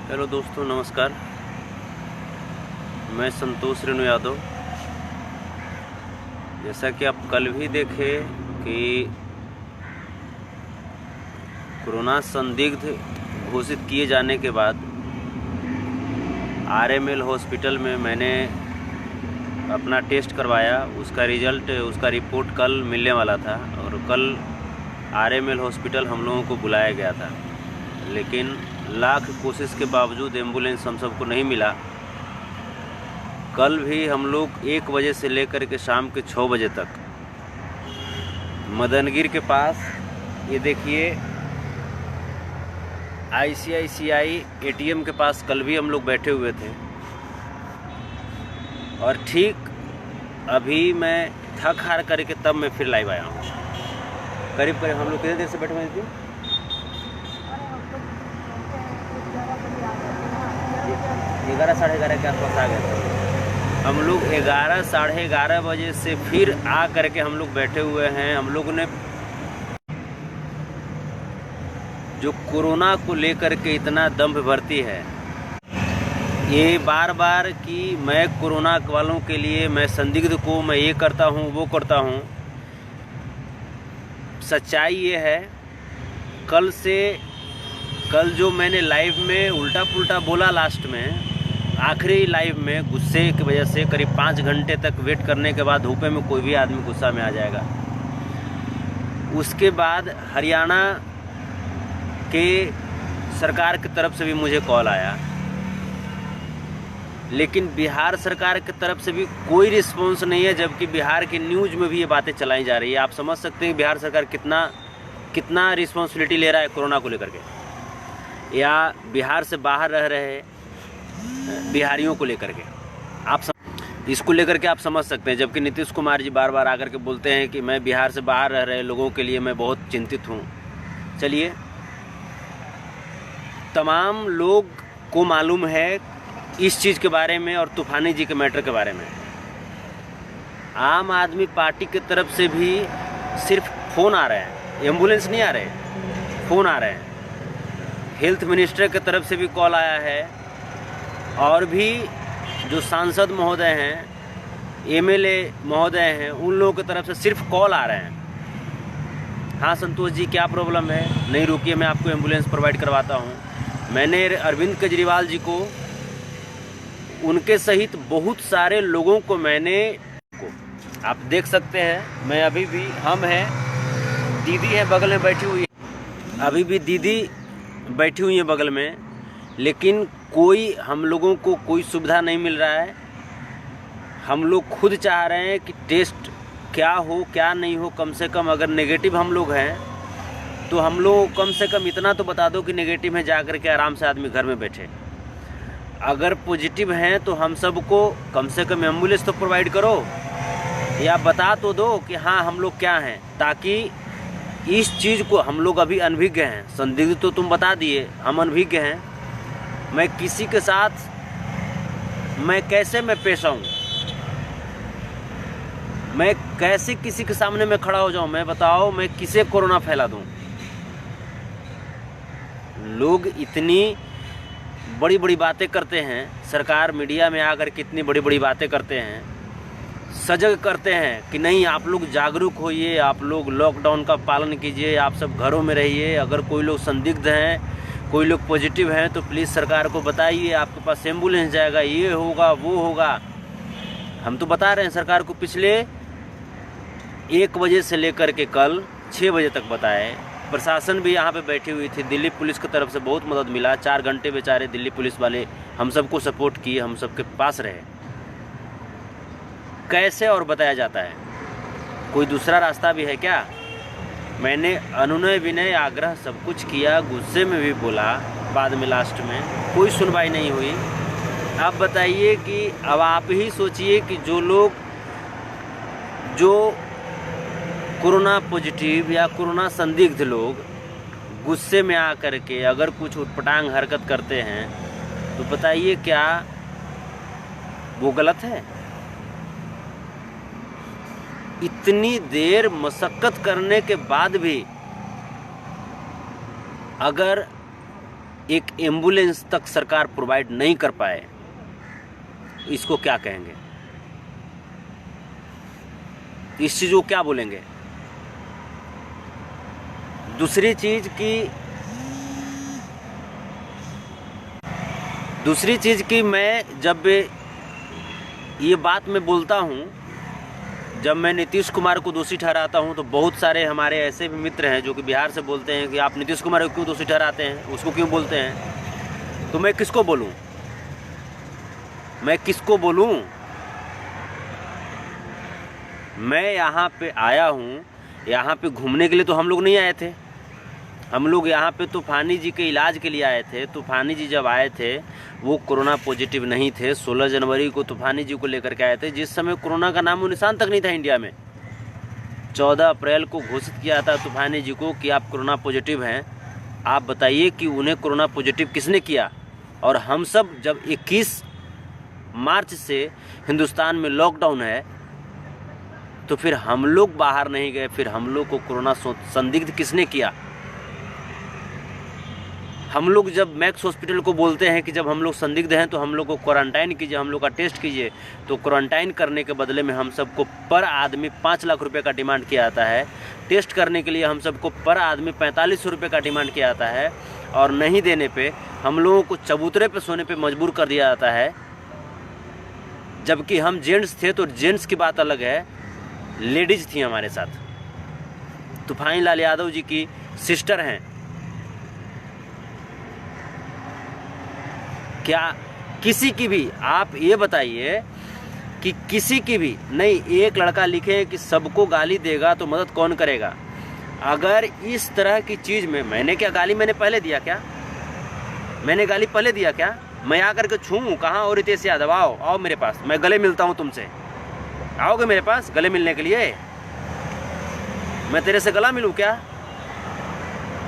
Hello दोस्तों, नमस्कार। मैं संतोष रेणु यादव। जैसा कि आप कल भी देखे कि कोरोना संदिग्ध घोषित किए जाने के बाद आरएमएल हॉस्पिटल में मैंने अपना टेस्ट करवाया। उसका रिपोर्ट कल मिलने वाला था और कल आरएमएल हॉस्पिटल हम लोगों को बुलाया गया था, लेकिन लाख कोशिश के बावजूद एम्बुलेंस हम सबको नहीं मिला। कल भी हम लोग 1 बजे से लेकर के शाम के 6 बजे तक मदनगिर के पास, ये देखिए आईसीआईसीआई एटीएम के पास कल भी हम लोग बैठे हुए थे। और ठीक अभी मैं थक हार करके तब मैं फिर लाइव आया हूँ। करीब हम लोग कितने देर से बैठे हुए थे? 11 साढ़े 11 के आसपास आ गए थे हम लोग। 11 साढ़े 11 बजे से फिर आ करके हम लोग बैठे हुए हैं। हम लोगों ने जो कोरोना को लेकर के इतना दम्भ भरती है, ये बार बार कि मैं कोरोना वालों के लिए, मैं संदिग्ध को मैं ये करता हूँ वो करता हूँ। सच्चाई ये है, कल जो मैंने लाइव में उल्टा पुल्टा बोला, लास्ट में आखिरी लाइव में गुस्से की वजह से करीब 5 घंटे तक वेट करने के बाद धूपे में कोई भी आदमी गुस्सा में आ जाएगा। उसके बाद हरियाणा के सरकार की तरफ से भी मुझे कॉल आया, लेकिन बिहार सरकार की तरफ से भी कोई रिस्पॉन्स नहीं है, जबकि बिहार की न्यूज़ में भी ये बातें चलाई जा रही है। आप समझ सकते हैं बिहार सरकार कितना रिस्पॉन्सिबिलिटी ले रहा है कोरोना को लेकर के, या बिहार से बाहर रह रहे बिहारियों को लेकर के इसको लेकर के आप समझ सकते हैं। जबकि नीतीश कुमार जी बार बार आकर के बोलते हैं कि मैं बिहार से बाहर रह रहे लोगों के लिए मैं बहुत चिंतित हूँ। चलिए, तमाम लोग को मालूम है इस चीज़ के बारे में और तूफानी जी के मैटर के बारे में। आम आदमी पार्टी की तरफ से भी सिर्फ फ़ोन आ रहे हैं, एम्बुलेंस नहीं आ रहे, फ़ोन आ रहे हैं। हेल्थ मिनिस्टर की तरफ से भी कॉल आया है, और भी जो सांसद महोदय हैं, एमएलए महोदय हैं, उन लोगों की तरफ से सिर्फ कॉल आ रहे हैं। हाँ संतोष जी, क्या प्रॉब्लम है? नहीं रुकिए, मैं आपको एम्बुलेंस प्रोवाइड करवाता हूँ। मैंने अरविंद केजरीवाल जी को, उनके सहित बहुत सारे लोगों को आप देख सकते हैं, मैं अभी भी, हम हैं, दीदी है बगल में बैठी हुई है, अभी भी दीदी बैठी हुई है बगल में, लेकिन कोई हम लोगों को कोई सुविधा नहीं मिल रहा है। हम लोग खुद चाह रहे हैं कि टेस्ट क्या हो क्या नहीं हो, कम से कम अगर नेगेटिव हम लोग हैं तो हम लोग कम से कम इतना तो बता दो कि नेगेटिव है, जा कर के आराम से आदमी घर में बैठे। अगर पॉजिटिव हैं तो हम सबको कम से कम एम्बुलेंस तो प्रोवाइड करो, या बता तो दो कि हाँ हम लोग क्या हैं, ताकि इस चीज़ को हम लोग अभी अनभिज्ञ हैं। संदिग्ध तो तुम बता दिए, हम अनभिज्ञ हैं। मैं किसी के साथ मैं कैसे पेश आऊँ, मैं कैसे किसी के सामने मैं खड़ा हो जाऊँ? मैं बताओ, मैं किसे कोरोना फैला दूँ? लोग इतनी बड़ी बड़ी बातें करते हैं, सरकार मीडिया में आकर कितनी बड़ी बड़ी बातें करते हैं, सजग करते हैं कि नहीं आप लोग जागरूक होइए, आप लोग लॉकडाउन का पालन कीजिए, आप सब घरों में रहिए। अगर कोई लोग संदिग्ध हैं, कोई लोग पॉजिटिव हैं, तो प्लीज़ सरकार को बताइए, आपके पास एम्बुलेंस जाएगा, ये होगा वो होगा। हम तो बता रहे हैं सरकार को, पिछले 1 बजे से लेकर के कल 6 बजे तक बताए। प्रशासन भी यहाँ पे बैठी हुई थी, दिल्ली पुलिस की तरफ से बहुत मदद मिला। 4 घंटे बेचारे दिल्ली पुलिस वाले हम सबको सपोर्ट किए, हम सबके पास रहे। कैसे और बताया जाता है? कोई दूसरा रास्ता भी है क्या? मैंने अनुनय विनय आग्रह सब कुछ किया, गुस्से में भी बोला, बाद में लास्ट में कोई सुनवाई नहीं हुई। आप बताइए कि अब आप ही सोचिए कि जो कोरोना पॉजिटिव या कोरोना संदिग्ध लोग गुस्से में आकर के अगर कुछ उटपटांग हरकत करते हैं, तो बताइए क्या वो गलत है? इतनी देर मशक्क़त करने के बाद भी अगर एक एम्बुलेंस तक सरकार प्रोवाइड नहीं कर पाए, इसको क्या कहेंगे? इस चीज़ को क्या बोलेंगे? दूसरी चीज़ की मैं जब ये बात मैं बोलता हूँ, जब मैं नीतीश कुमार को दोषी ठहराता हूँ, तो बहुत सारे हमारे ऐसे भी मित्र हैं जो कि बिहार से बोलते हैं कि आप नीतीश कुमार को क्यों दोषी ठहराते हैं, उसको क्यों बोलते हैं? तो मैं किसको बोलूँ? मैं यहाँ पे आया हूँ, यहाँ पे घूमने के लिए तो हम लोग नहीं आए थे। हम लोग यहाँ पे तूफानी जी के इलाज के लिए आए थे। तूफानी जी जब आए थे वो कोरोना पॉजिटिव नहीं थे। 16 जनवरी को तूफानी जी को लेकर के आए थे, जिस समय कोरोना का नामो निशान तक नहीं था इंडिया में। 14 अप्रैल को घोषित किया था तूफानी जी को कि आप कोरोना पॉजिटिव हैं। आप बताइए कि उन्हें कोरोना पॉजिटिव किसने किया? और हम सब जब 21 मार्च से हिंदुस्तान में लॉकडाउन है, तो फिर हम लोग बाहर नहीं गए, फिर हम लोग को कोरोना संदिग्ध किसने किया? हम लोग जब मैक्स हॉस्पिटल को बोलते हैं कि जब हम लोग संदिग्ध हैं तो हम लोग को क्वारंटाइन कीजिए, हम लोग का टेस्ट कीजिए, तो क्वारंटाइन करने के बदले में हम सबको पर आदमी 5 लाख रुपए का डिमांड किया जाता है। टेस्ट करने के लिए हम सबको पर आदमी 4500 रुपये का डिमांड किया जाता है, और नहीं देने पे हम लोगों को चबूतरे पे सोने पे मजबूर कर दिया जाता है। जबकि हम जेंट्स थे तो जेंट्स की बात अलग है, लेडीज थी हमारे साथ। तूफानी लाल यादव जी की सिस्टर हैं। क्या किसी की भी, आप ये बताइए कि किसी की भी नहीं, एक लड़का लिखे कि सबको गाली देगा तो मदद कौन करेगा? अगर इस तरह की चीज़ में मैंने मैंने पहले दिया क्या? मैंने गाली पहले दिया क्या? मैं आकर के छूँ कहाँ? और रितेश यादव आओ मेरे पास, मैं गले मिलता हूँ तुमसे। आओगे मेरे पास गले मिलने के लिए? मैं तेरे से गला मिलूँ क्या?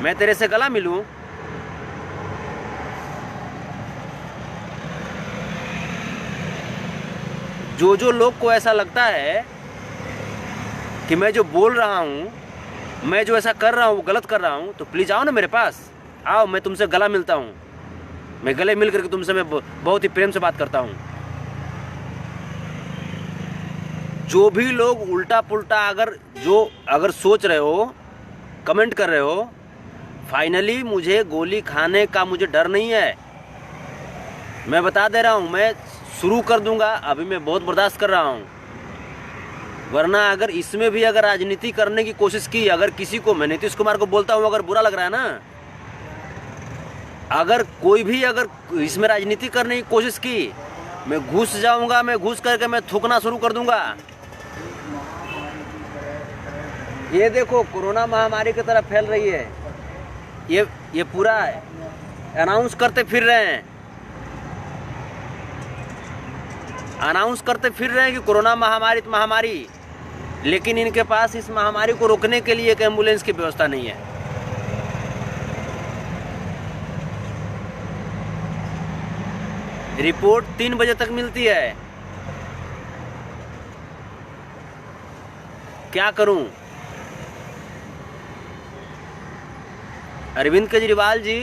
मैं तेरे से गला मिलूँ? जो लोग को ऐसा लगता है कि मैं जो बोल रहा हूँ, मैं जो ऐसा कर रहा हूँ वो गलत कर रहा हूँ, तो प्लीज़ आओ ना मेरे पास, आओ, मैं तुमसे गला मिलता हूँ। मैं गले मिल करके तुमसे मैं बहुत ही प्रेम से बात करता हूँ। जो भी लोग उल्टा पुल्टा अगर सोच रहे हो, कमेंट कर रहे हो, फाइनली मुझे गोली खाने का मुझे डर नहीं है। मैं बता दे रहा हूँ, मैं शुरू कर दूंगा। अभी मैं बहुत बर्दाश्त कर रहा हूँ, वरना अगर इसमें भी अगर राजनीति करने की कोशिश की, अगर किसी को, मैं नीतीश कुमार को बोलता हूँ, अगर बुरा लग रहा है ना, अगर कोई भी अगर इसमें राजनीति करने की कोशिश की, मैं घुस जाऊंगा, मैं घुस करके मैं थूकना शुरू कर दूंगा। ये देखो कोरोना महामारी की तरफ फैल रही है, ये पूरा अनाउंस करते फिर रहे हैं, अनाउंस करते फिर रहे हैं कि कोरोना महामारी, लेकिन इनके पास इस महामारी को रोकने के लिए एक एम्बुलेंस की व्यवस्था नहीं है। रिपोर्ट 3 बजे तक मिलती है। क्या करूं? अरविंद केजरीवाल जी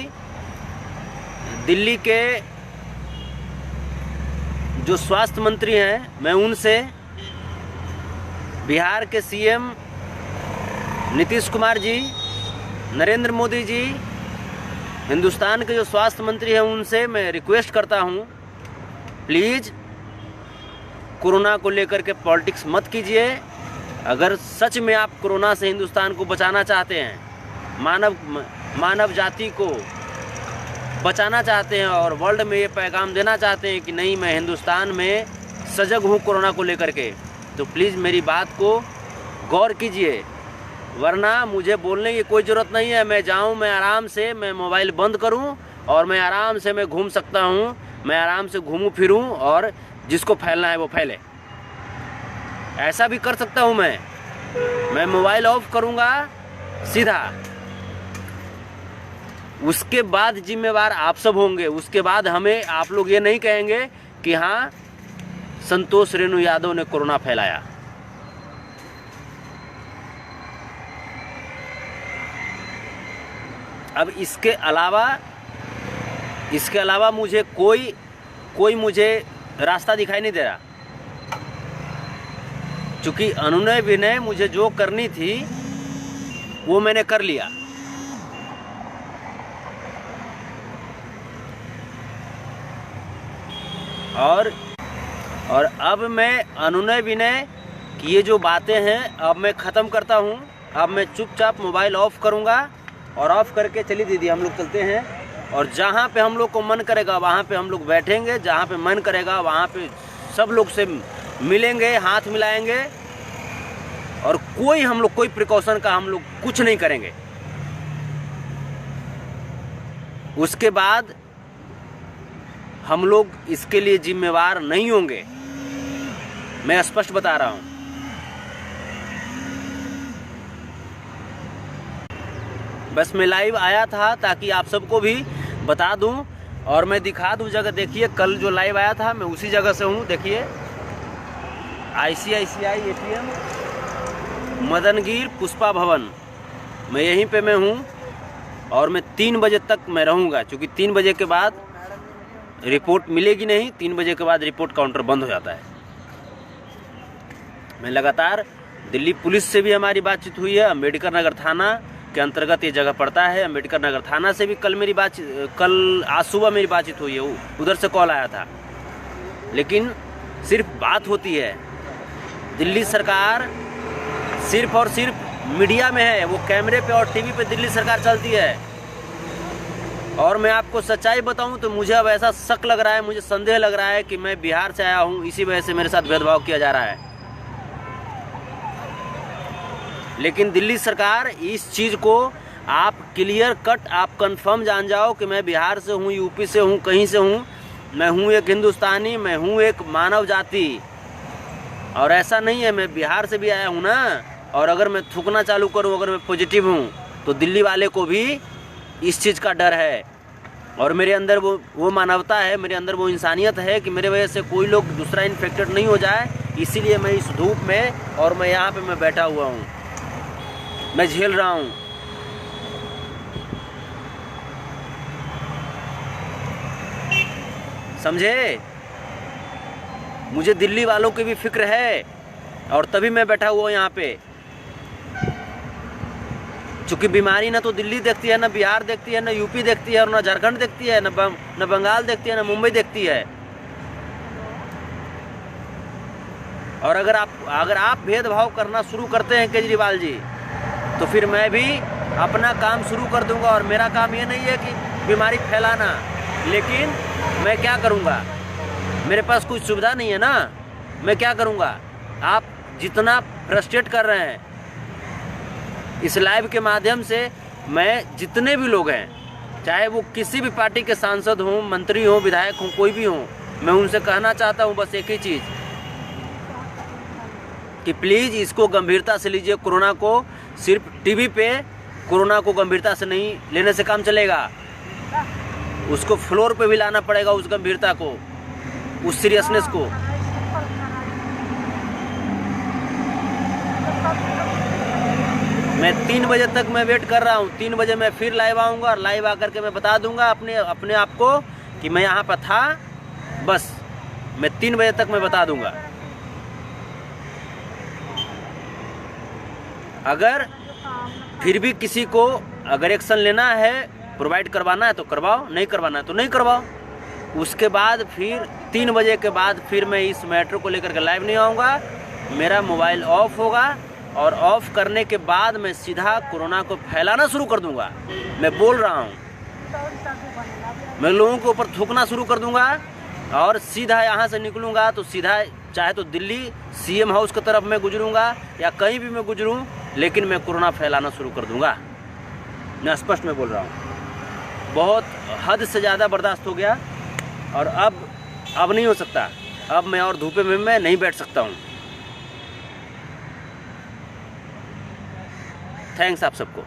दिल्ली के जो स्वास्थ्य मंत्री हैं, मैं उनसे, बिहार के सीएम नीतीश कुमार जी, नरेंद्र मोदी जी, हिंदुस्तान के जो स्वास्थ्य मंत्री हैं, उनसे मैं रिक्वेस्ट करता हूं, प्लीज़ कोरोना को लेकर के पॉलिटिक्स मत कीजिए। अगर सच में आप कोरोना से हिंदुस्तान को बचाना चाहते हैं, मानव जाति को बचाना चाहते हैं, और वर्ल्ड में ये पैगाम देना चाहते हैं कि नहीं, मैं हिंदुस्तान में सजग हूँ कोरोना को लेकर के, तो प्लीज़ मेरी बात को गौर कीजिए। वरना मुझे बोलने की कोई ज़रूरत नहीं है। मैं जाऊँ, मैं आराम से मैं मोबाइल बंद करूँ और मैं आराम से मैं घूम सकता हूँ, मैं आराम से घूमूँ फिरूँ, और जिसको फैलना है वो फैले। ऐसा भी कर सकता हूँ मैं मोबाइल ऑफ करूँगा सीधा। उसके बाद जिम्मेवार आप सब होंगे। उसके बाद हमें आप लोग ये नहीं कहेंगे कि हाँ संतोष रेणु यादव ने कोरोना फैलाया। अब इसके अलावा इसके अलावा मुझे कोई मुझे रास्ता दिखाई नहीं दे रहा, क्योंकि अनुनय विनय मुझे जो करनी थी वो मैंने कर लिया। और अब मैं अनुनय विनय की ये जो बातें हैं अब मैं ख़त्म करता हूँ। अब मैं चुपचाप मोबाइल ऑफ़ करूँगा और ऑफ़ करके चली दीदी हम लोग चलते हैं, और जहाँ पे हम लोग को मन करेगा वहाँ पे हम लोग बैठेंगे, जहाँ पे मन करेगा वहाँ पे सब लोग से मिलेंगे, हाथ मिलाएंगे, और हम लोग कोई प्रिकॉशन का हम लोग कुछ नहीं करेंगे। उसके बाद हम लोग इसके लिए जिम्मेवार नहीं होंगे, मैं स्पष्ट बता रहा हूँ। बस मैं लाइव आया था ताकि आप सबको भी बता दूं और मैं दिखा दूं जगह। देखिए कल जो लाइव आया था मैं उसी जगह से हूँ। देखिए ICICI ATM मदनगीर पुष्पा भवन, मैं यहीं पे मैं हूँ और मैं 3 बजे तक मैं रहूँगा, क्योंकि 3 बजे के बाद रिपोर्ट मिलेगी नहीं। 3 बजे के बाद रिपोर्ट काउंटर बंद हो जाता है। मैं लगातार दिल्ली पुलिस से भी हमारी बातचीत हुई है। अम्बेडकर नगर थाना के अंतर्गत ये जगह पड़ता है। अम्बेडकर नगर थाना से भी कल आज सुबह मेरी बातचीत हुई है, उधर से कॉल आया था। लेकिन सिर्फ बात होती है, दिल्ली सरकार सिर्फ और सिर्फ मीडिया में है, वो कैमरे पे और टीवी पे दिल्ली सरकार चलती है। और मैं आपको सच्चाई बताऊं तो मुझे अब ऐसा शक लग रहा है, मुझे संदेह लग रहा है कि मैं बिहार से आया हूं, इसी वजह से मेरे साथ भेदभाव किया जा रहा है। लेकिन दिल्ली सरकार इस चीज़ को आप क्लियर कट आप कंफर्म जान जाओ कि मैं बिहार से हूँ, यूपी से हूँ, कहीं से हूँ, मैं हूँ एक हिंदुस्तानी, मैं हूँ एक मानव जाति। और ऐसा नहीं है मैं बिहार से भी आया हूँ ना, और अगर मैं थूकना चालू करूँ, अगर मैं पॉजिटिव हूँ, तो दिल्ली वाले को भी इस चीज़ का डर है। और मेरे अंदर वो मानवता है, मेरे अंदर वो इंसानियत है कि मेरे वजह से कोई लोग दूसरा इन्फेक्टेड नहीं हो जाए। इसीलिए मैं इस धूप में और मैं यहाँ पे मैं बैठा हुआ हूँ, मैं झेल रहा हूँ। समझे? मुझे दिल्ली वालों की भी फिक्र है और तभी मैं बैठा हुआ हूँ यहाँ पे। चूँकि बीमारी ना तो दिल्ली देखती है, ना बिहार देखती है, ना यूपी देखती है, और ना झारखंड देखती है, ना बंगाल देखती है, ना मुंबई देखती है। और अगर आप भेदभाव करना शुरू करते हैं केजरीवाल जी, तो फिर मैं भी अपना काम शुरू कर दूंगा। और मेरा काम ये नहीं है कि बीमारी फैलाना, लेकिन मैं क्या करूंगा, मेरे पास कुछ सुविधा नहीं है ना, मैं क्या करूंगा। आप जितना फ्रस्ट्रेट कर रहे हैं इस लाइव के माध्यम से, मैं जितने भी लोग हैं, चाहे वो किसी भी पार्टी के सांसद हों, मंत्री हों, विधायक हों, कोई भी हों, मैं उनसे कहना चाहता हूं बस एक ही चीज़ कि प्लीज़ इसको गंभीरता से लीजिए। कोरोना को सिर्फ टीवी पे कोरोना को गंभीरता से नहीं लेने से काम चलेगा, उसको फ्लोर पे भी लाना पड़ेगा, उस गंभीरता को, उस सीरियसनेस को। मैं 3 बजे तक मैं वेट कर रहा हूँ। 3 बजे मैं फिर लाइव आऊँगा और लाइव आकर के मैं बता दूंगा अपने आप को कि मैं यहाँ पर था। बस मैं 3 बजे तक मैं बता दूंगा। अगर फिर भी किसी को अगर एक्शन लेना है, प्रोवाइड करवाना है तो करवाओ, नहीं करवाना है तो नहीं करवाओ। उसके बाद फिर 3 बजे के बाद फिर मैं इस मैटर को लेकर के लाइव नहीं आऊँगा। मेरा मोबाइल ऑफ होगा और ऑफ करने के बाद मैं सीधा कोरोना को फैलाना शुरू कर दूंगा। मैं बोल रहा हूँ, मैं लोगों के ऊपर थूकना शुरू कर दूंगा और सीधा यहाँ से निकलूँगा तो सीधा चाहे तो दिल्ली CM हाउस की तरफ मैं गुजरूँगा या कहीं भी मैं गुजरूँ, लेकिन मैं कोरोना फैलाना शुरू कर दूंगा। मैं स्पष्ट में बोल रहा हूँ। बहुत हद से ज़्यादा बर्दाश्त हो गया और अब नहीं हो सकता। अब मैं और धूपे में मैं नहीं बैठ सकता हूँ। थैंक्स आप सबको।